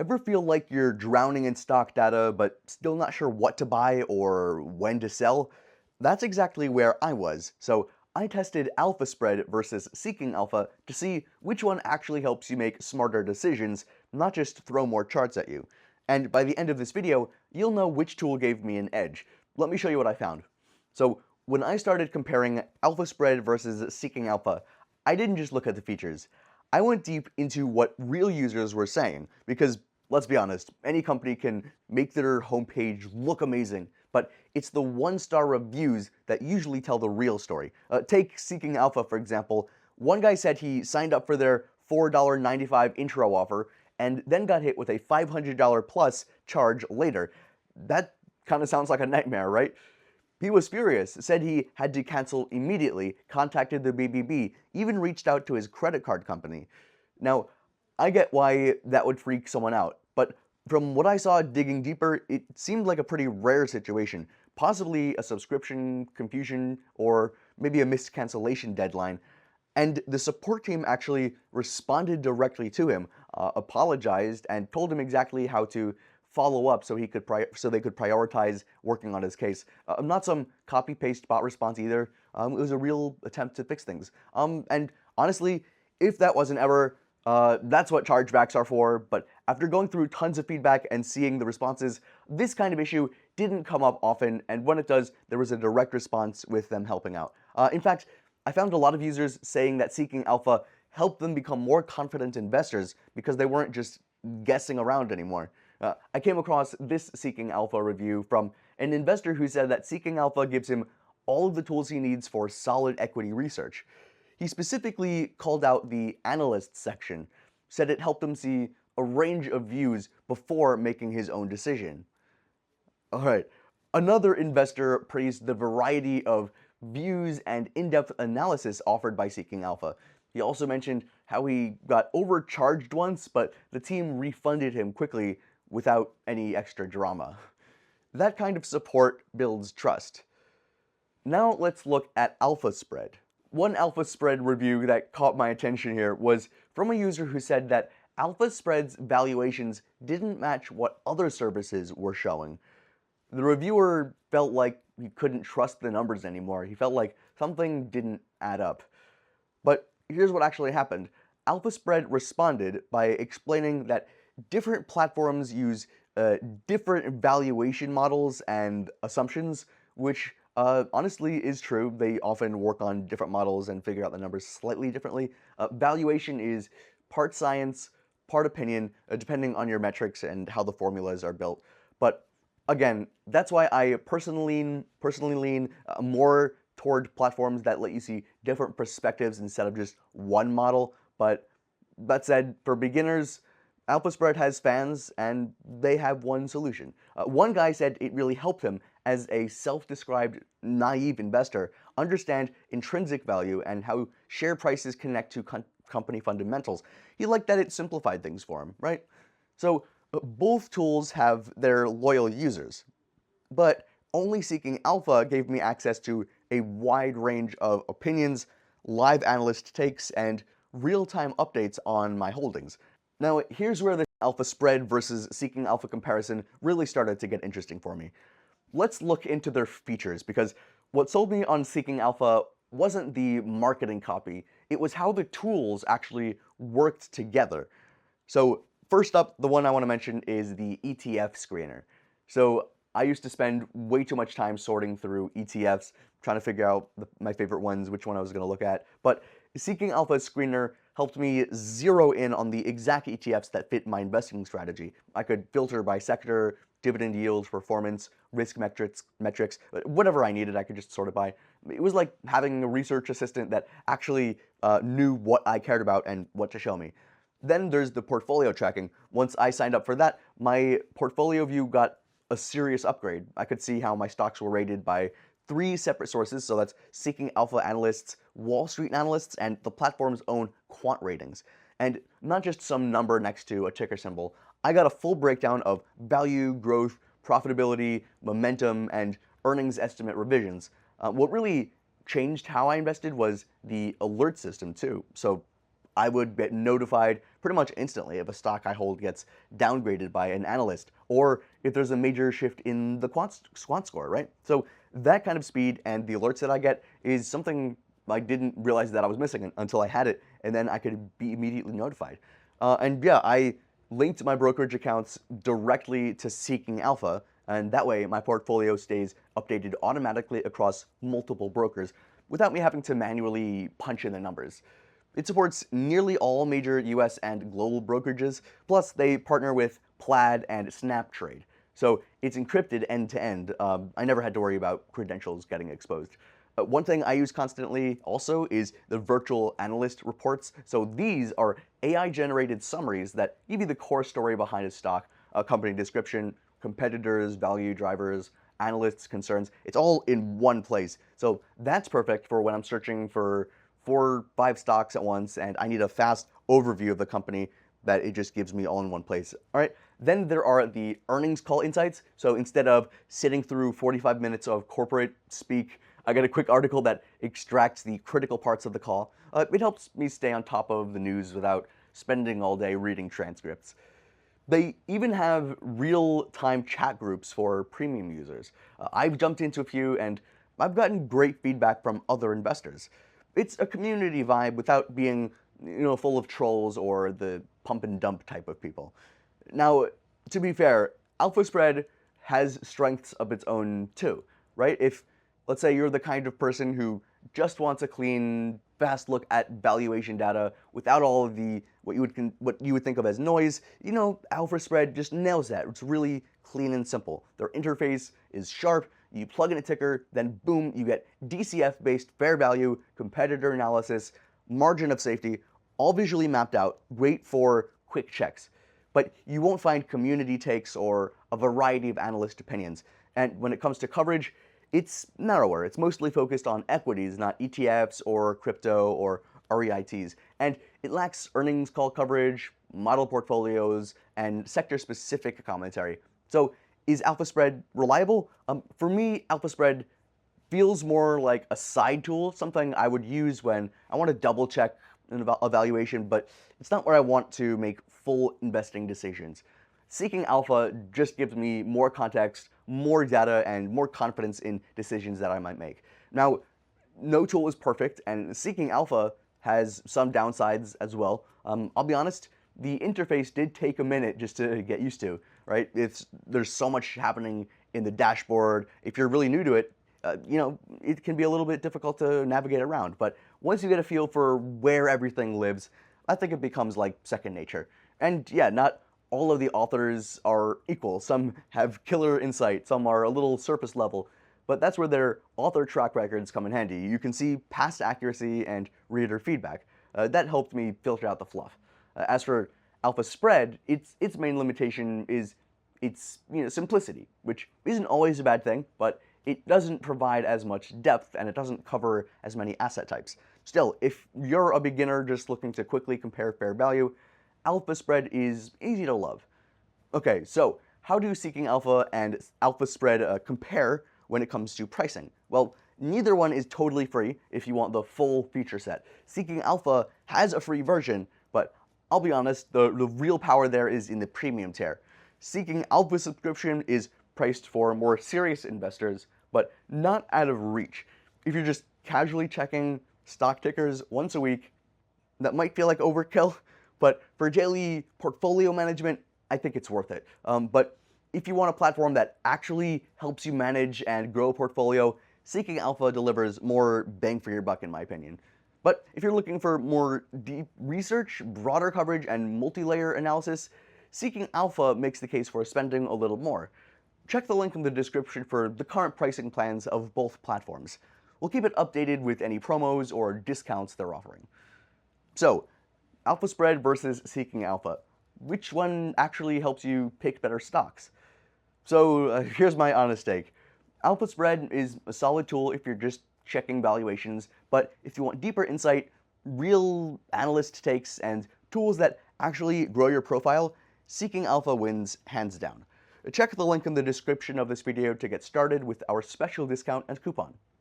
Ever feel like you're drowning in stock data but still not sure what to buy or when to sell? That's exactly where I was. So I tested Alpha Spread versus Seeking Alpha to see which one actually helps you make smarter decisions, not just throw more charts at you. And by the end of this video, you'll know which tool gave me an edge. Let me show you what I found. So when I started comparing Alpha Spread versus Seeking Alpha, I didn't just look at the features. I went deep into what real users were saying, because let's be honest, any company can make their homepage look amazing, but it's the one-star reviews that usually tell the real story. Take Seeking Alpha, for example. One guy said he signed up for their $4.95 intro offer and then got hit with a $500 plus charge later. That kind of sounds like a nightmare, right? He was furious, said he had to cancel immediately, contacted the BBB, even reached out to his credit card company. Now, I get why that would freak someone out, but from what I saw digging deeper, it seemed like a pretty rare situation, possibly a subscription confusion or maybe a missed cancellation deadline. And the support team actually responded directly to him, apologized, and told him exactly how to follow up so so they could prioritize working on his case. Not some copy-paste bot response either. It was a real attempt to fix things. And honestly, if that wasn't ever, that's what chargebacks are for. But after going through tons of feedback and seeing the responses, this kind of issue didn't come up often, and when it does, there was a direct response with them helping out. In fact, I found a lot of users saying that Seeking Alpha helped them become more confident investors because they weren't just guessing around anymore. I came across this Seeking Alpha review from an investor who said that Seeking Alpha gives him all of the tools he needs for solid equity research. He specifically called out the analyst section, said it helped him see a range of views before making his own decision. Alright, another investor praised the variety of views and in-depth analysis offered by Seeking Alpha. He also mentioned how he got overcharged once, but the team refunded him quickly without any extra drama. That kind of support builds trust. Now let's look at Alpha Spread. One Alpha Spread review that caught my attention here was from a user who said that Alpha Spread's valuations didn't match what other services were showing. The reviewer felt like he couldn't trust the numbers anymore. He felt like something didn't add up. But here's what actually happened. Alpha Spread responded by explaining that different platforms use different valuation models and assumptions, which honestly is true. They often work on different models and figure out the numbers slightly differently. Valuation is part science, part opinion, depending on your metrics and how the formulas are built. But again, that's why I personally lean more toward platforms that let you see different perspectives instead of just one model. But that said, for beginners, AlphaSpread has fans, and they have one solution. One guy said it really helped him, as a self-described naive investor, understand intrinsic value and how share prices connect to company fundamentals. He liked that it simplified things for him, right? So both tools have their loyal users, but only Seeking Alpha gave me access to a wide range of opinions, live analyst takes, and real-time updates on my holdings. Now, here's where the Alpha Spread versus Seeking Alpha comparison really started to get interesting for me. Let's look into their features, because what sold me on Seeking Alpha wasn't the marketing copy, it was how the tools actually worked together. So first up, the one I want to mention is the ETF screener. So I used to spend way too much time sorting through ETFs, trying to figure out my favorite ones, which one I was going to look at. But Seeking Alpha's screener helped me zero in on the exact ETFs that fit my investing strategy. I could filter by sector, dividend yield, performance, risk metrics, whatever I needed, I could just sort it by. It was like having a research assistant that actually knew what I cared about and what to show me. Then there's the portfolio tracking. Once I signed up for that, my portfolio view got a serious upgrade. I could see how my stocks were rated by 3 separate sources, so that's Seeking Alpha analysts, Wall Street analysts, and the platform's own quant ratings. And not just some number next to a ticker symbol. I got a full breakdown of value, growth, profitability, momentum, and earnings estimate revisions. What really changed how I invested was the alert system too. So I would get notified pretty much instantly if a stock I hold gets downgraded by an analyst, or if there's a major shift in the quant score, right? So that kind of speed and the alerts that I get is something I didn't realize that I was missing until I had it, and then I could be immediately notified. And yeah, I linked my brokerage accounts directly to Seeking Alpha, and that way my portfolio stays updated automatically across multiple brokers without me having to manually punch in the numbers. It supports nearly all major US and global brokerages, plus they partner with Plaid and Snaptrade. So it's encrypted end to end. I never had to worry about credentials getting exposed. One thing I use constantly also is the virtual analyst reports. So these are AI-generated summaries that give you the core story behind a stock, a company description, competitors, value drivers, analysts' concerns. It's all in one place. So that's perfect for when I'm searching for 4, 5 stocks at once and I need a fast overview of the company that it just gives me all in one place. All right, then there are the earnings call insights. So instead of sitting through 45 minutes of corporate speak, I get a quick article that extracts the critical parts of the call. It helps me stay on top of the news without spending all day reading transcripts. They even have real-time chat groups for premium users. I've jumped into a few and I've gotten great feedback from other investors. It's a community vibe without being, full of trolls or the pump and dump type of people. Now, to be fair, Alpha Spread has strengths of its own too, right? If, let's say, you're the kind of person who just wants a clean, fast look at valuation data without all of the what you would think of as noise, Alpha Spread just nails that. It's really clean and simple. Their interface is sharp. You plug in a ticker, then boom, you get DCF-based fair value, competitor analysis, margin of safety, all visually mapped out, great for quick checks. But you won't find community takes or a variety of analyst opinions. And when it comes to coverage, it's narrower. It's mostly focused on equities, not ETFs or crypto or REITs. And it lacks earnings call coverage, model portfolios, and sector-specific commentary. So is Alpha Spread reliable? For me, Alpha Spread feels more like a side tool, something I would use when I want to double check an evaluation, but it's not where I want to make full investing decisions. Seeking Alpha just gives me more context, more data, and more confidence in decisions that I might make. Now, no tool is perfect, and Seeking Alpha has some downsides as well. I'll be honest, the interface did take a minute just to get used to, right? There's so much happening in the dashboard. If you're really new to it, it can be a little bit difficult to navigate around. But once you get a feel for where everything lives, I think it becomes like second nature. And yeah, not all of the authors are equal. Some have killer insight, some are a little surface level, but that's where their author track records come in handy. You can see past accuracy and reader feedback. That helped me filter out the fluff. As for Alpha Spread, its main limitation is its simplicity, which isn't always a bad thing, but it doesn't provide as much depth and it doesn't cover as many asset types. Still, if you're a beginner just looking to quickly compare fair value, Alpha Spread is easy to love. Okay, so how do Seeking Alpha and Alpha Spread compare when it comes to pricing? Well, neither one is totally free if you want the full feature set. Seeking Alpha has a free version, but I'll be honest, the real power there is in the premium tier. Seeking Alpha subscription is priced for more serious investors, but not out of reach. If you're just casually checking stock tickers once a week, that might feel like overkill, but for daily portfolio management, I think it's worth it. But if you want a platform that actually helps you manage and grow a portfolio, Seeking Alpha delivers more bang for your buck in my opinion. But if you're looking for more deep research, broader coverage, and multi-layer analysis, Seeking Alpha makes the case for spending a little more. Check the link in the description for the current pricing plans of both platforms. We'll keep it updated with any promos or discounts they're offering. So, Alpha Spread versus Seeking Alpha. Which one actually helps you pick better stocks? So here's my honest take. Alpha Spread is a solid tool if you're just checking valuations, but if you want deeper insight, real analyst takes, and tools that actually grow your profile, Seeking Alpha wins hands down. Check the link in the description of this video to get started with our special discount and coupon.